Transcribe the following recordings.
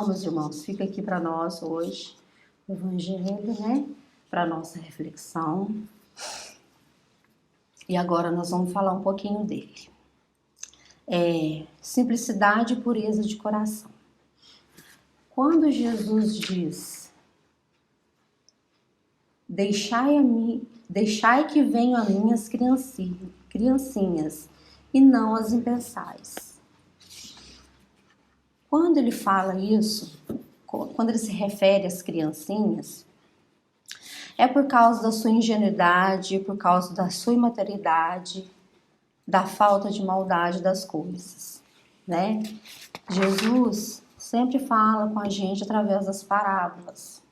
Então, meus irmãos, fica aqui para nós hoje o Evangelho, né? Para nossa reflexão. E agora nós vamos falar um pouquinho dele. Simplicidade e pureza de coração. Quando Jesus diz: deixai que venham a mim as criancinhas, e não as impeçais. Quando ele fala isso, quando ele se refere às criancinhas, é por causa da sua ingenuidade, por causa da sua imaturidade, da falta de maldade das coisas, né? Jesus sempre fala com a gente através das parábolas.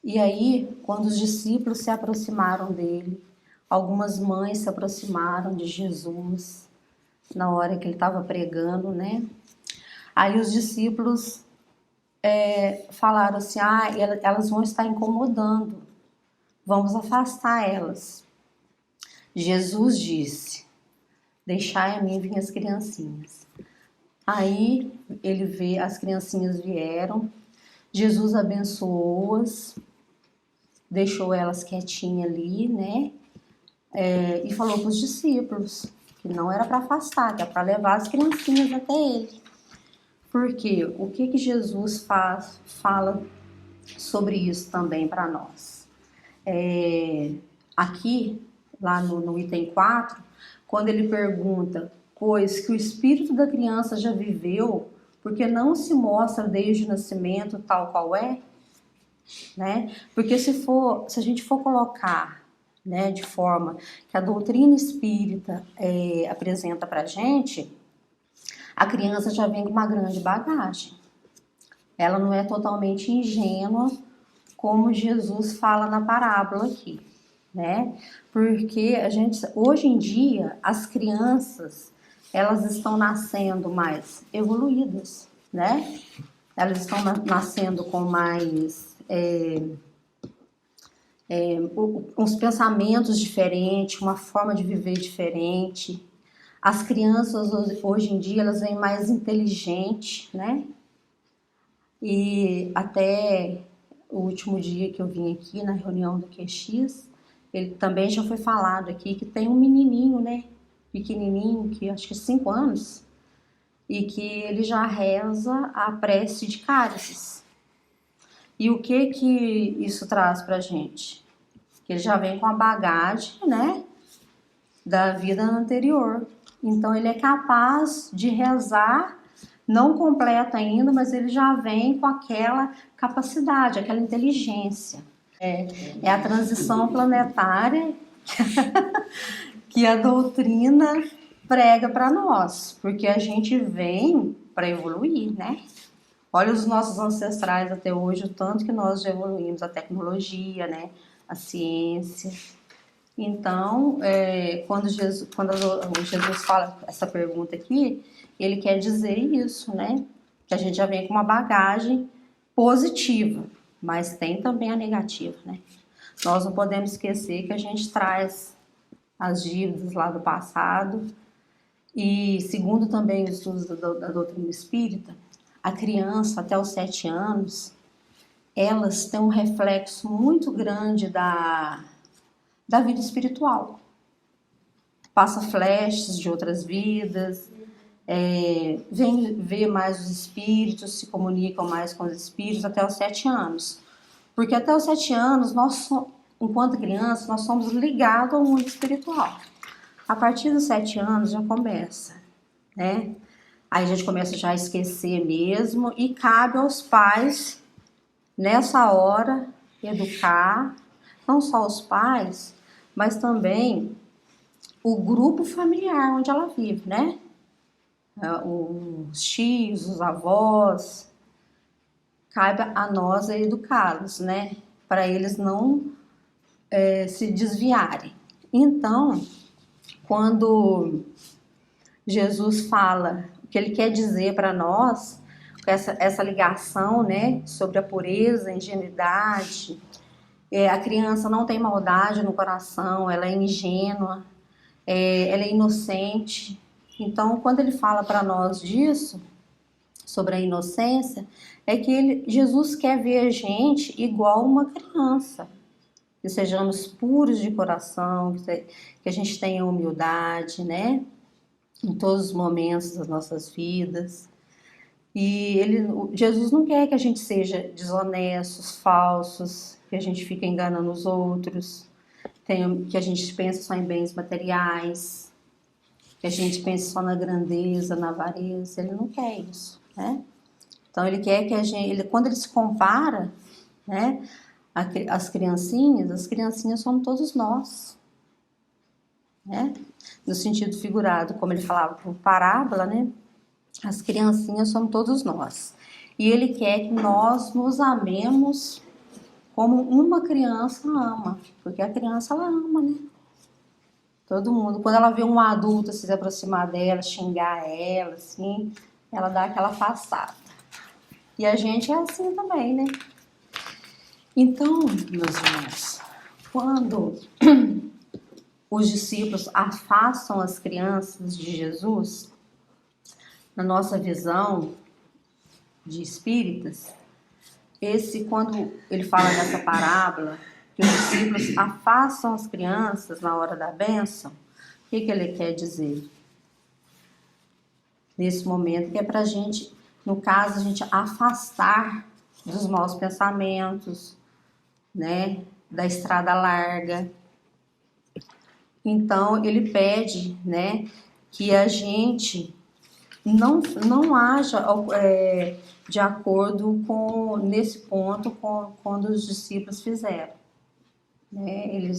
E aí, quando os discípulos se aproximaram dele, algumas mães se aproximaram de Jesus na hora que ele estava pregando, né? Aí os discípulos falaram assim: elas vão estar incomodando, vamos afastar elas. Jesus disse: deixai a mim vir as criancinhas. Aí as criancinhas vieram, Jesus abençoou-as, deixou elas quietinhas ali, né? E falou para os discípulos que não era para afastar, que era para levar as criancinhas até ele. Porque o que Jesus fala sobre isso também para nós? Aqui, lá no item 4, quando ele pergunta: pois que o espírito da criança já viveu, porque não se mostra desde o nascimento tal qual é, né? Porque se a gente for colocar, né, de forma que a doutrina espírita apresenta para a gente, a criança já vem com uma grande bagagem. Ela não é totalmente ingênua, como Jesus fala na parábola aqui, né? Porque hoje em dia, as crianças, elas estão nascendo mais evoluídas, né? Elas estão nascendo com mais uns pensamentos diferentes, uma forma de viver diferente. As crianças hoje em dia, elas vêm mais inteligentes, né? E até o último dia que eu vim aqui na reunião do QX, ele também já foi falado aqui que tem um menininho, né? Pequenininho, que acho que 5 anos, e que ele já reza a prece de cálices. E o que isso traz pra gente? Que ele já vem com a bagagem, né? Da vida anterior. Então ele é capaz de rezar, não completo ainda, mas ele já vem com aquela capacidade, aquela inteligência. É a transição planetária que a doutrina prega para nós, porque a gente vem para evoluir, né? Olha os nossos ancestrais até hoje, o tanto que nós já evoluímos, a tecnologia, né? A ciência. Então, quando Jesus fala essa pergunta aqui, ele quer dizer isso, né? Que a gente já vem com uma bagagem positiva, mas tem também a negativa, né? Nós não podemos esquecer que a gente traz as dívidas lá do passado e, segundo também os estudos da doutrina espírita, a criança até os 7 anos, elas têm um reflexo muito grande da vida espiritual. Passa flashes de outras vidas, vem ver mais os espíritos, se comunicam mais com os espíritos até os 7 anos. Porque até os 7 anos, enquanto criança, nós somos ligados ao mundo espiritual. A partir dos 7 anos já começa, né? Aí a gente começa já a esquecer mesmo e cabe aos pais, nessa hora, educar, não só os pais, mas também o grupo familiar onde ela vive, né? Os tios, os avós, cabe a nós educá-los, né? Para eles não se desviarem. Então, quando Jesus fala o que ele quer dizer para nós, essa ligação, né? Sobre a pureza, a ingenuidade, a criança não tem maldade no coração, ela é ingênua, ela é inocente. Então, quando ele fala para nós disso, sobre a inocência, é que Jesus quer ver a gente igual uma criança. Que sejamos puros de coração, que a gente tenha humildade, né? Em todos os momentos das nossas vidas. E Jesus não quer que a gente seja desonestos, falsos, que a gente fique enganando os outros, que a gente pense só em bens materiais, que a gente pense só na grandeza, na avareza. Ele não quer isso, né? Então ele quer que a gente, quando ele se compara, né, as criancinhas somos todos nós, né? No sentido figurado, como ele falava por parábola, né? As criancinhas somos todos nós. E ele quer que nós nos amemos como uma criança ama, porque a criança ela ama, né? Todo mundo. Quando ela vê um adulto se aproximar dela, xingar ela, assim, ela dá aquela afastada. E a gente é assim também, né? Então, meus irmãos, quando os discípulos afastam as crianças de Jesus, na nossa visão de espíritas, quando ele fala nessa parábola, que os discípulos afastam as crianças na hora da bênção, o que ele quer dizer? Nesse momento, que é para a gente, no caso, a gente afastar dos maus pensamentos, né, da estrada larga. Então, ele pede, né, que a gente não haja de acordo com, nesse ponto, quando os discípulos fizeram. Né?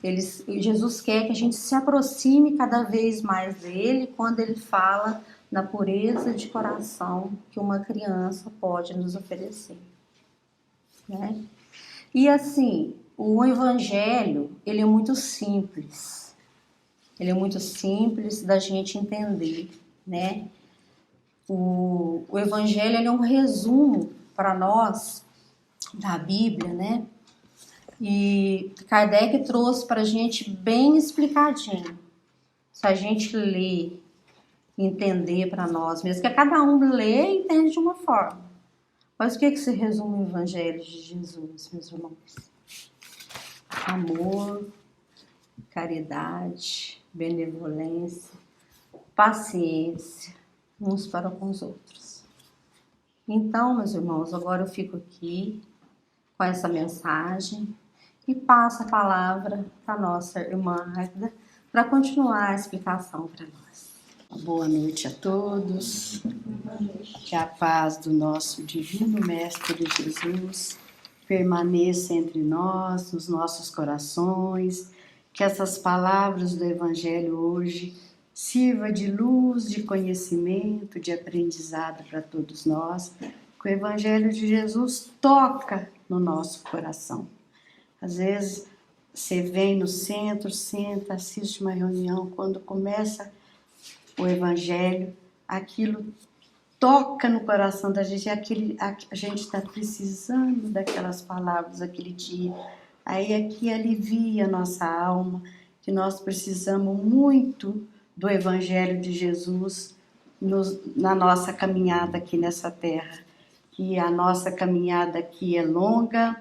Jesus quer que a gente se aproxime cada vez mais dele quando ele fala na pureza de coração que uma criança pode nos oferecer. Né? E assim, o evangelho, ele é muito simples. Ele é muito simples da gente entender, né? O evangelho, ele é um resumo para nós da Bíblia, né? E Kardec trouxe para a gente bem explicadinho. Se a gente ler, entender para nós mesmo, que cada um lê e entende de uma forma. Mas o que se resume o Evangelho de Jesus, meus irmãos? Amor, caridade, benevolência, paciência, uns para com os outros. Então, meus irmãos, agora eu fico aqui com essa mensagem e passo a palavra para nossa irmã Águeda para continuar a explicação para nós. Boa noite a todos, que a paz do nosso Divino Mestre Jesus permaneça entre nós, nos nossos corações, que essas palavras do Evangelho hoje sirva de luz, de conhecimento, de aprendizado para todos nós, que o Evangelho de Jesus toca no nosso coração. Às vezes você vem no centro, senta, assiste uma reunião, quando começa o Evangelho, aquilo toca no coração da gente, a gente está precisando daquelas palavras aquele dia. Aí aqui alivia a nossa alma, que nós precisamos muito do Evangelho de Jesus na nossa caminhada aqui nessa terra. Que a nossa caminhada aqui é longa,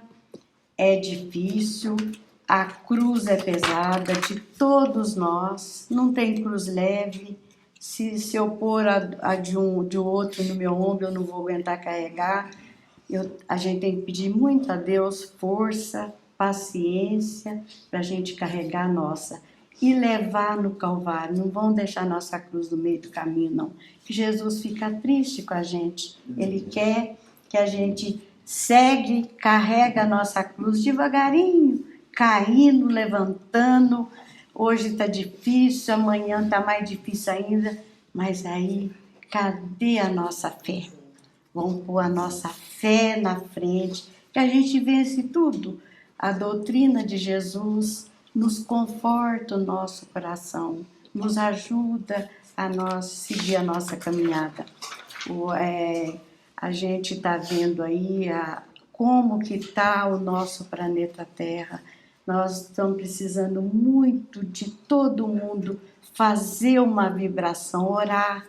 é difícil, a cruz é pesada de todos nós, não tem cruz leve. Se eu pôr a de outro no meu ombro, eu não vou aguentar carregar. A gente tem que pedir muito a Deus força, paciência, para a gente carregar a nossa. E levar no Calvário. Não vão deixar nossa cruz no meio do caminho, não. Que Jesus fica triste com a gente. Ele quer que a gente segue, carrega a nossa cruz devagarinho, caindo, levantando. Hoje está difícil, amanhã está mais difícil ainda, mas aí, cadê a nossa fé? Vamos pôr a nossa fé na frente, que a gente vence tudo. A doutrina de Jesus nos conforta o nosso coração, nos ajuda a nós seguir a nossa caminhada. A gente está vendo aí como que está o nosso planeta Terra. Nós estamos precisando muito de todo mundo fazer uma vibração, orar,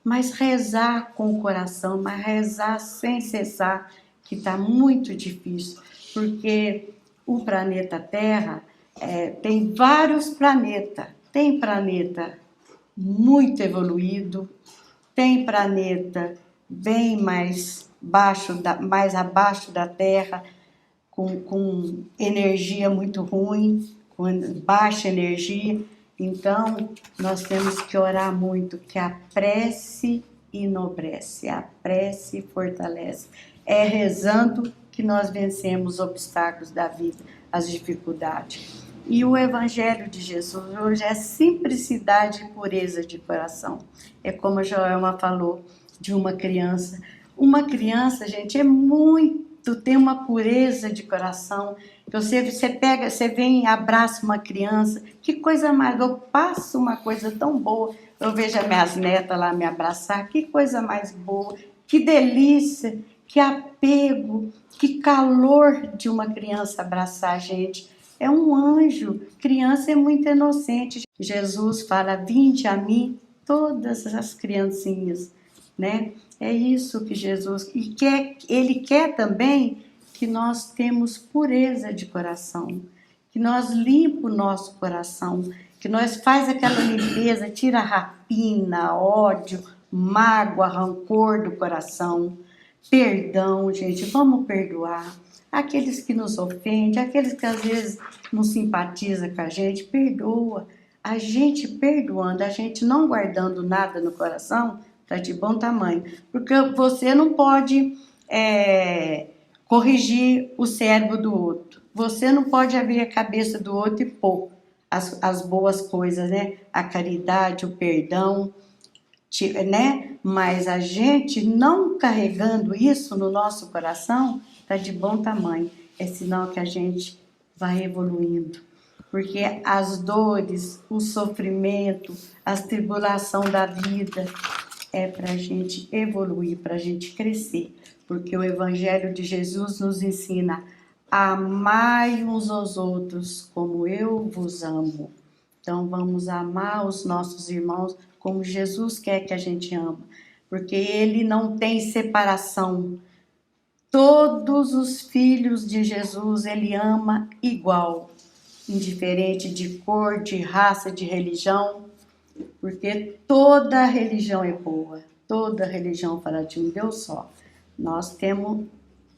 mas rezar com o coração, mas rezar sem cessar, que está muito difícil, porque o planeta Terra tem vários planetas. Tem planeta muito evoluído, tem planeta bem mais abaixo da Terra, com energia muito ruim, com baixa energia. Então, nós temos que orar muito, que a prece enobrece, a prece fortalece. É rezando que nós vencemos os obstáculos da vida, as dificuldades. E o Evangelho de Jesus hoje é simplicidade e pureza de coração. É como a Joelma falou de uma criança. Uma criança, gente, tem uma pureza de coração. Você vem e abraça uma criança, que coisa mais, eu passo uma coisa tão boa. Eu vejo as minhas netas lá me abraçar, que coisa mais boa, que delícia, que apego, que calor de uma criança abraçar a gente. É um anjo, criança é muito inocente. Jesus fala, vinde a mim todas as criancinhas, né? É isso que Jesus, Ele quer também que nós temos pureza de coração, que nós limpamos o nosso coração, que nós faz aquela limpeza, tira a rapina, ódio, mágoa, rancor do coração, perdão, gente, vamos perdoar. Aqueles que nos ofendem, aqueles que às vezes não simpatizam com a gente, perdoa. A gente perdoando, a gente não guardando nada no coração, está de bom tamanho. Porque você não pode corrigir o cérebro do outro. Você não pode abrir a cabeça do outro e pôr as boas coisas, né? A caridade, o perdão, né? Mas a gente não carregando isso no nosso coração, está de bom tamanho. É sinal que a gente vai evoluindo. Porque as dores, o sofrimento, as tribulações da vida é para a gente evoluir, para a gente crescer. Porque o Evangelho de Jesus nos ensina: amai uns aos outros como eu vos amo. Então vamos amar os nossos irmãos como Jesus quer que a gente ama. Porque Ele não tem separação. Todos os filhos de Jesus Ele ama igual, indiferente de cor, de raça, de religião, porque toda religião é boa, toda religião fala de um Deus só. Nós temos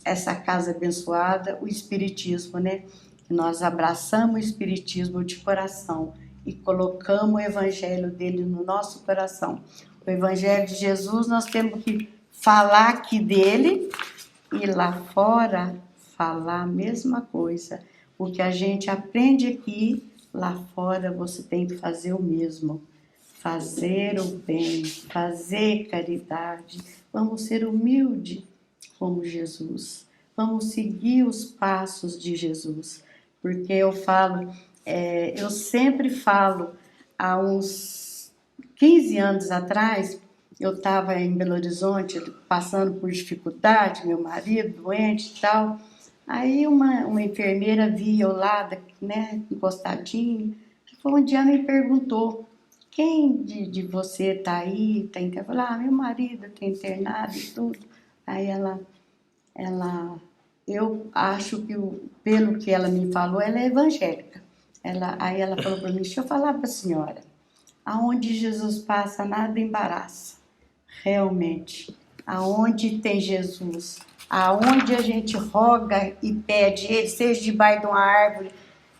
essa casa abençoada, o Espiritismo, né? Nós abraçamos o Espiritismo de coração e colocamos o Evangelho dele no nosso coração. O Evangelho de Jesus nós temos que falar aqui dele e lá fora falar a mesma coisa. O que a gente aprende aqui, lá fora você tem que fazer o mesmo. Fazer o bem, fazer caridade. Vamos ser humildes como Jesus. Vamos seguir os passos de Jesus. Porque eu sempre falo, há uns 15 anos atrás, eu estava em Belo Horizonte, passando por dificuldade, meu marido doente e tal. Aí uma enfermeira via eu lá, né, encostadinho, um dia me perguntou, quem de você está aí, está internado? Eu falei, meu marido está internado e tudo. Aí eu acho que, pelo que ela me falou, ela é evangélica. Aí ela falou para mim, deixa eu falar para a senhora, aonde Jesus passa, nada embaraça. Realmente, aonde tem Jesus, aonde a gente roga e pede Ele, seja debaixo de uma árvore,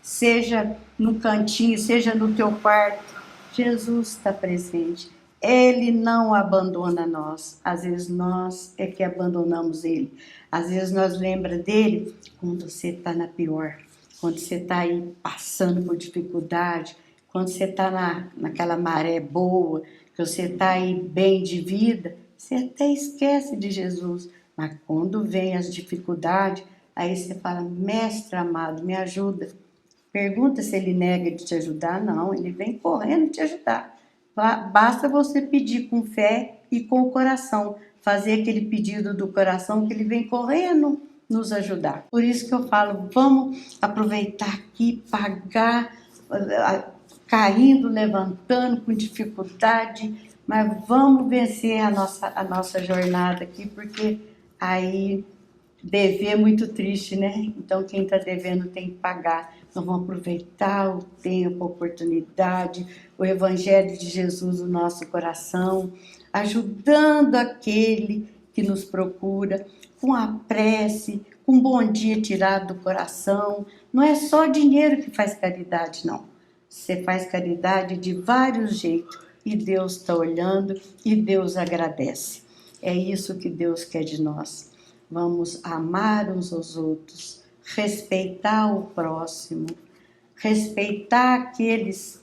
seja no cantinho, seja no teu quarto, Jesus está presente. Ele não abandona nós. Às vezes nós é que abandonamos Ele. Às vezes nós lembramos dele quando você está na pior, quando você está aí passando por dificuldade, quando você está naquela maré boa, que você está aí bem de vida, você até esquece de Jesus. Mas quando vem as dificuldades, aí você fala, mestre amado, me ajuda. Pergunta se ele nega de te ajudar. Não, ele vem correndo te ajudar. Basta você pedir com fé e com o coração. Fazer aquele pedido do coração que ele vem correndo nos ajudar. Por isso que eu falo, vamos aproveitar aqui, pagar, caindo, levantando com dificuldade, mas vamos vencer a nossa jornada aqui, porque aí dever é muito triste, né? Então quem está devendo tem que pagar. Nós vamos aproveitar o tempo, a oportunidade, o Evangelho de Jesus no nosso coração, ajudando aquele que nos procura, com a prece, com um bom dia tirado do coração. Não é só dinheiro que faz caridade, não. Você faz caridade de vários jeitos e Deus está olhando e Deus agradece. É isso que Deus quer de nós. Vamos amar uns aos outros, respeitar o próximo, respeitar aqueles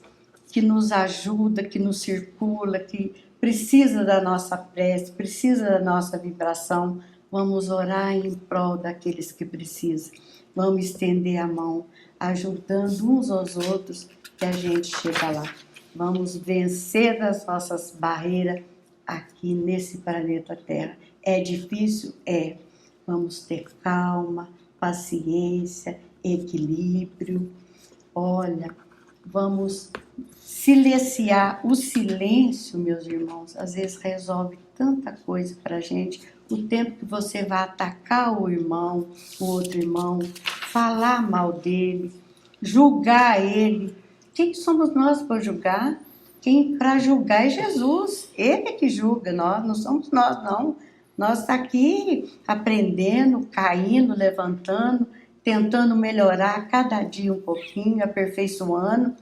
que nos ajudam, que nos circula, que precisa da nossa prece, precisa da nossa vibração. Vamos orar em prol daqueles que precisam. Vamos estender a mão, ajudando uns aos outros, que a gente chega lá. Vamos vencer as nossas barreiras aqui nesse planeta Terra. É difícil? É. Vamos ter calma, paciência, equilíbrio. Olha, vamos silenciar. O silêncio, meus irmãos, às vezes resolve tanta coisa para a gente. O tempo que você vai atacar o irmão, o outro irmão, falar mal dele, julgar ele. Quem somos nós para julgar? Quem para julgar é Jesus. Ele é que julga nós, não somos nós, não. Nós estamos aqui aprendendo, caindo, levantando, tentando melhorar cada dia um pouquinho, aperfeiçoando,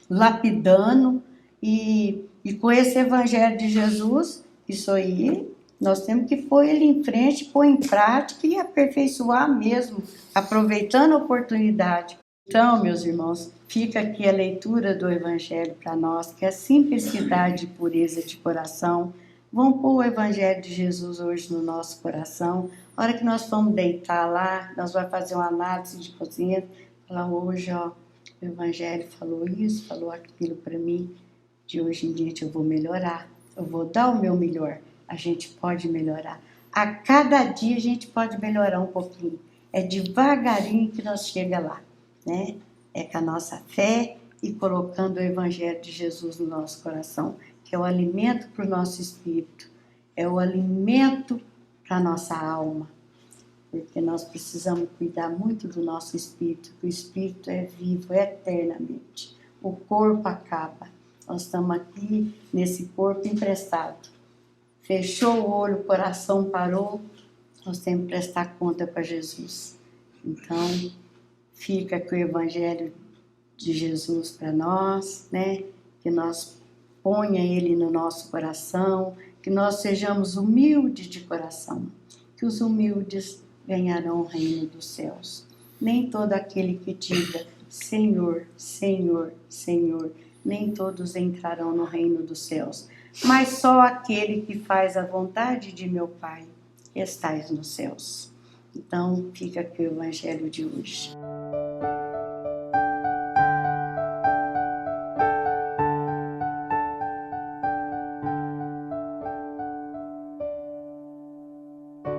lapidando. E com esse Evangelho de Jesus, isso aí, nós temos que pôr ele em frente, pôr em prática e aperfeiçoar mesmo, aproveitando a oportunidade. Então, meus irmãos, fica aqui a leitura do Evangelho para nós, que é a simplicidade e pureza de coração. Vamos pôr o Evangelho de Jesus hoje no nosso coração. A hora que nós vamos deitar lá, nós vamos fazer uma análise de consciência. Falar hoje, ó, o Evangelho falou isso, falou aquilo para mim. De hoje em diante eu vou melhorar. Eu vou dar o meu melhor. A gente pode melhorar. A cada dia a gente pode melhorar um pouquinho. É devagarinho que nós chegamos lá, né? É com a nossa fé e colocando o Evangelho de Jesus no nosso coração, que é o alimento para o nosso espírito, é o alimento para a nossa alma, porque nós precisamos cuidar muito do nosso espírito, porque o espírito é vivo eternamente, o corpo acaba, nós estamos aqui nesse corpo emprestado, fechou o olho, o coração parou, nós temos que prestar conta para Jesus. Então, fica com o Evangelho de Jesus para nós, né? Que nós ponha ele no nosso coração, que nós sejamos humildes de coração, que os humildes ganharão o reino dos céus. Nem todo aquele que diga Senhor, Senhor, Senhor, nem todos entrarão no reino dos céus, mas só aquele que faz a vontade de meu Pai, que estais nos céus. Então, fica aqui o Evangelho de hoje.